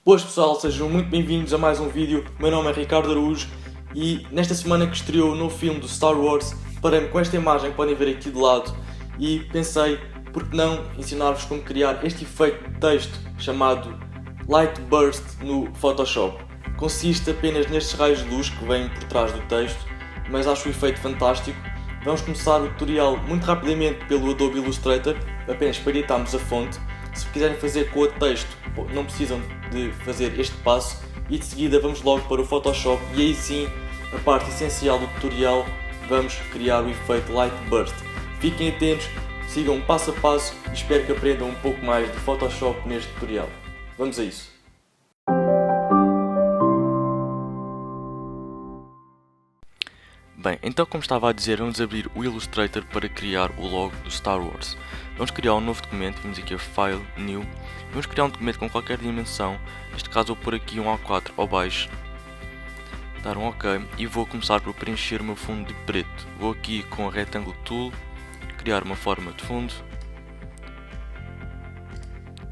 Boas pessoal, sejam muito bem-vindos a mais um vídeo. O meu nome é Ricardo Araújo e nesta semana que estreou o novo filme do Star Wars, parei-me com esta imagem que podem ver aqui de lado e pensei, por que não ensinar-vos como criar este efeito de texto chamado Light Burst no Photoshop. Consiste apenas nestes raios de luz que vêm por trás do texto, mas acho o efeito fantástico. Vamos começar o tutorial muito rapidamente pelo Adobe Illustrator, apenas para editarmos a fonte. Se quiserem fazer com o texto, não precisam de fazer este passo e de seguida vamos logo para o Photoshop e aí sim, a parte essencial do tutorial, vamos criar o efeito Light Burst. Fiquem atentos, sigam passo a passo e espero que aprendam um pouco mais de Photoshop neste tutorial. Vamos a isso. Bem, então como estava a dizer, vamos abrir o Illustrator para criar o logo do Star Wars. Vamos criar um novo documento, vamos aqui a File, New. Vamos criar um documento com qualquer dimensão, neste caso vou pôr aqui um A4 ao baixo. Dar um OK e vou começar por preencher o meu fundo de preto. Vou aqui com a Rectangle Tool, criar uma forma de fundo.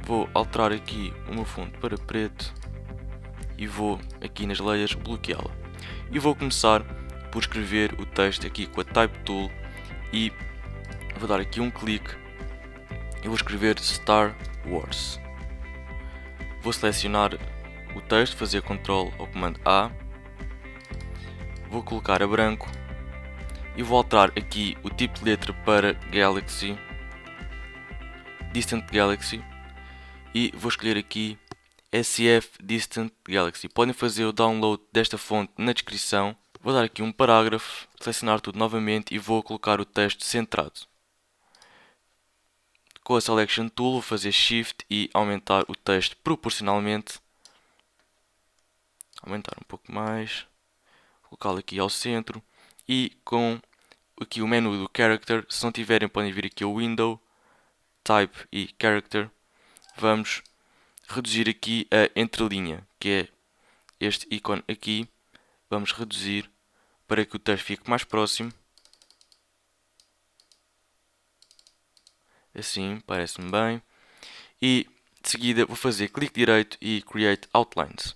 Vou alterar aqui o meu fundo para preto e vou aqui nas layers bloqueá-la. E vou começar por escrever o texto aqui com a Type Tool e vou dar aqui um clique e vou escrever Star Wars. Vou selecionar o texto, fazer Ctrl ou comando A, vou colocar a branco e vou alterar aqui o tipo de letra para Galaxy, Distant Galaxy e vou escolher aqui SF Distant Galaxy. Podem fazer o download desta fonte na descrição. Vou dar aqui um parágrafo, selecionar tudo novamente e vou colocar o texto centrado. Com a Selection Tool vou fazer Shift e aumentar o texto proporcionalmente. Aumentar um pouco mais. Colocá-lo aqui ao centro. E com aqui o menu do Character, se não tiverem podem vir aqui ao Window, Type e Character. Vamos reduzir aqui a entrelinha, que é este ícone aqui. Vamos reduzir para que o texto fique mais próximo. Assim, parece-me bem. E de seguida vou fazer clique direito e Create Outlines.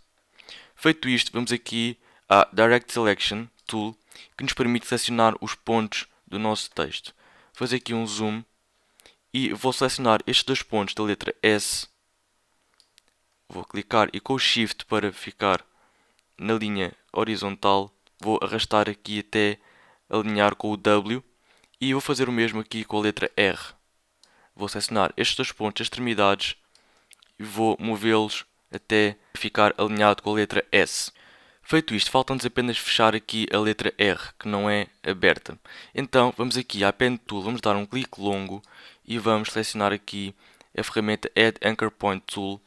Feito isto, vamos aqui à Direct Selection Tool, que nos permite selecionar os pontos do nosso texto. Vou fazer aqui um zoom e vou selecionar estes dois pontos da letra S. Vou clicar e com o Shift para ficar na linha horizontal, vou arrastar aqui até alinhar com o W e vou fazer o mesmo aqui com a letra R. Vou selecionar estes dois pontos, as extremidades, e vou movê-los até ficar alinhado com a letra S. Feito isto, falta-nos apenas fechar aqui a letra R, que não é aberta. Então, vamos aqui à Pen Tool, vamos dar um clique longo e vamos selecionar aqui a ferramenta Add Anchor Point Tool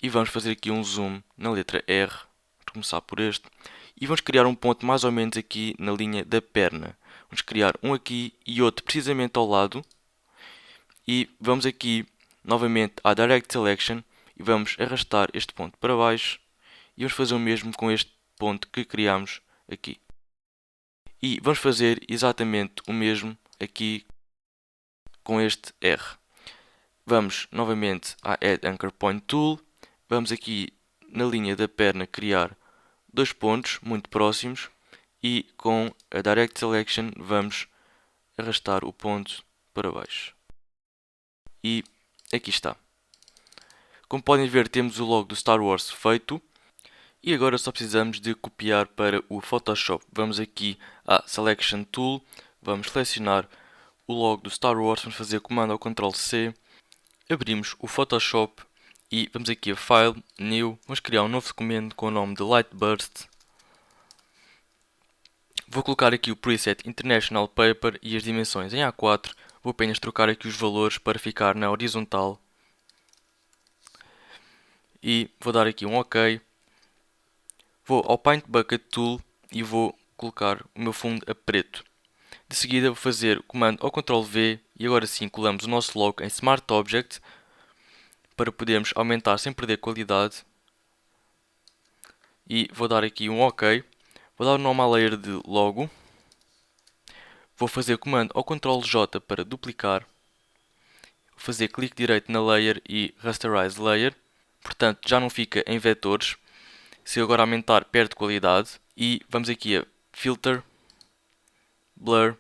e vamos fazer aqui um zoom na letra R, vamos começar por este, e vamos criar um ponto mais ou menos aqui na linha da perna. Vamos criar um aqui e outro precisamente ao lado. E vamos aqui novamente à Direct Selection e vamos arrastar este ponto para baixo e vamos fazer o mesmo com este ponto que criamos aqui. E vamos fazer exatamente o mesmo aqui com este R. Vamos novamente à Add Anchor Point Tool, vamos aqui na linha da perna criar dois pontos muito próximos e com a Direct Selection vamos arrastar o ponto para baixo. E aqui está. Como podem ver, temos o logo do Star Wars feito. E agora só precisamos de copiar para o Photoshop. Vamos aqui à Selection Tool. Vamos selecionar o logo do Star Wars. Vamos fazer comando ou Ctrl C. Abrimos o Photoshop. E vamos aqui a File, New. Vamos criar um novo documento com o nome de Light Burst. Vou colocar aqui o preset International Paper e as dimensões em A4. Vou apenas trocar aqui os valores para ficar na horizontal. E vou dar aqui um OK. Vou ao Paint Bucket Tool e vou colocar o meu fundo a preto. De seguida vou fazer comando ou Ctrl V e agora sim colamos o nosso logo em Smart Object para podermos aumentar sem perder qualidade. E vou dar aqui um OK. Vou dar o nome à layer de logo. Vou fazer comando ou Ctrl J para duplicar. Vou fazer clique direito na layer e Rasterize Layer. portanto já não fica em vetores. Se eu agora aumentar, perde qualidade. E vamos aqui a Filter, Blur,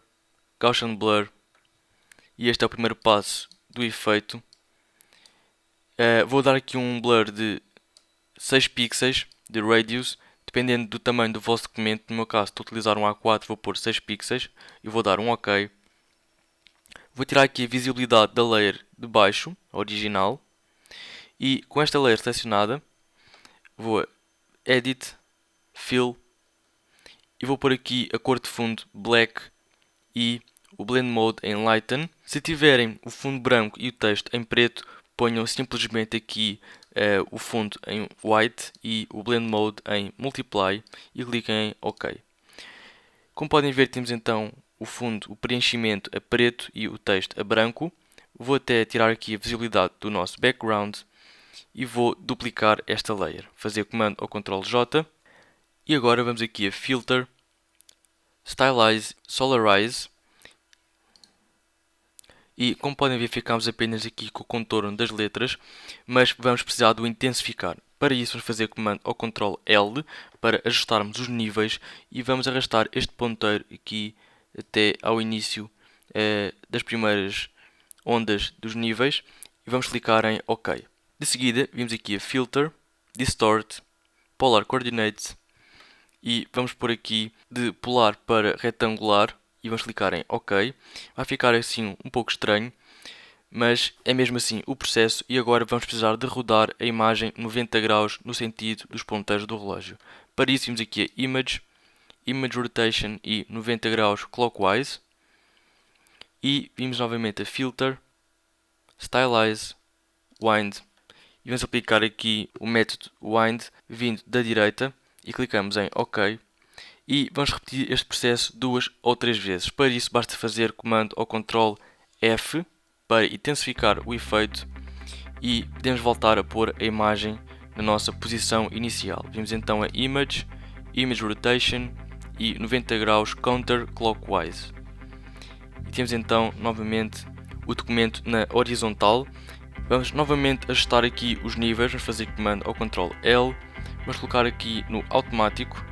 Gaussian Blur. E este é o primeiro passo do efeito. Vou dar aqui um blur de 6 pixels de radius, dependendo do tamanho do vosso documento. No meu caso, estou a utilizar um A4, vou pôr 6 pixels e vou dar um OK. Vou tirar aqui a visibilidade da layer de baixo, original, e com esta layer selecionada, vou a Edit, Fill, e vou pôr aqui a cor de fundo Black e o Blend Mode em Lighten. Se tiverem o fundo branco e o texto em preto, ponham simplesmente aqui o fundo em White e o Blend Mode em Multiply e cliquem em OK. Como podem ver, temos então o fundo, o preenchimento a preto e o texto a branco. Vou até tirar aqui a visibilidade do nosso background e vou duplicar esta layer. Fazer comando ou Ctrl J. E agora vamos aqui a Filter, Stylize, Solarize. E como podem ver, ficamos apenas aqui com o contorno das letras, mas vamos precisar do intensificar. Para isso vamos fazer comando ou Ctrl L para ajustarmos os níveis e vamos arrastar este ponteiro aqui até ao início das primeiras ondas dos níveis e vamos clicar em OK. De seguida, vimos aqui a Filter, Distort, Polar Coordinates e vamos pôr aqui de polar para retangular e vamos clicar em OK. Vai ficar assim um pouco estranho, mas é mesmo assim o processo. E agora vamos precisar de rodar a imagem 90 graus no sentido dos ponteiros do relógio. Para isso vimos aqui a Image, Image Rotation e 90 graus Clockwise. E vimos novamente a Filter, Stylize, Wind. E vamos aplicar aqui o método Wind vindo da direita e clicamos em OK. E vamos repetir este processo 2 ou 3 vezes. Para isso basta fazer comando ou Ctrl F para intensificar o efeito e podemos voltar a pôr a imagem na nossa posição inicial. Vimos então a Image, Image Rotation e 90 graus Counterclockwise. E temos então novamente o documento na horizontal. Vamos novamente ajustar aqui os níveis. Vamos fazer comando ou Ctrl L. Vamos colocar aqui no automático.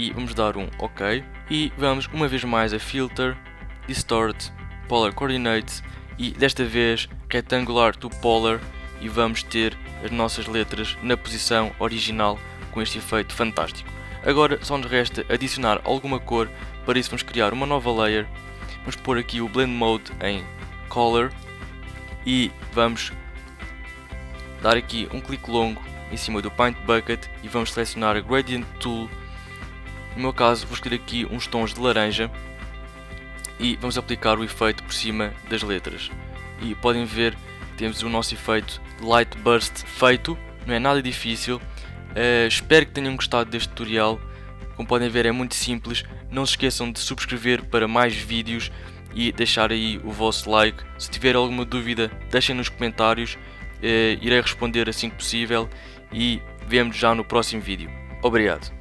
E vamos dar um OK. E vamos uma vez mais a Filter, Distort, Polar Coordinates e desta vez Rectangular to Polar e vamos ter as nossas letras na posição original com este efeito fantástico. Agora só nos resta adicionar alguma cor. Para isso vamos criar uma nova layer. Vamos pôr aqui o Blend Mode em Color e vamos dar aqui um clique longo em cima do Paint Bucket e vamos selecionar a Gradient Tool. No meu caso vou escolher aqui uns tons de laranja e vamos aplicar o efeito por cima das letras. E podem ver que temos o nosso efeito de Light Burst feito, não é nada difícil. Espero que tenham gostado deste tutorial. Como podem ver, é muito simples. Não se esqueçam de subscrever para mais vídeos e deixar aí o vosso like. Se tiver alguma dúvida, deixem nos comentários, irei responder assim que possível e vemo-nos já no próximo vídeo. Obrigado.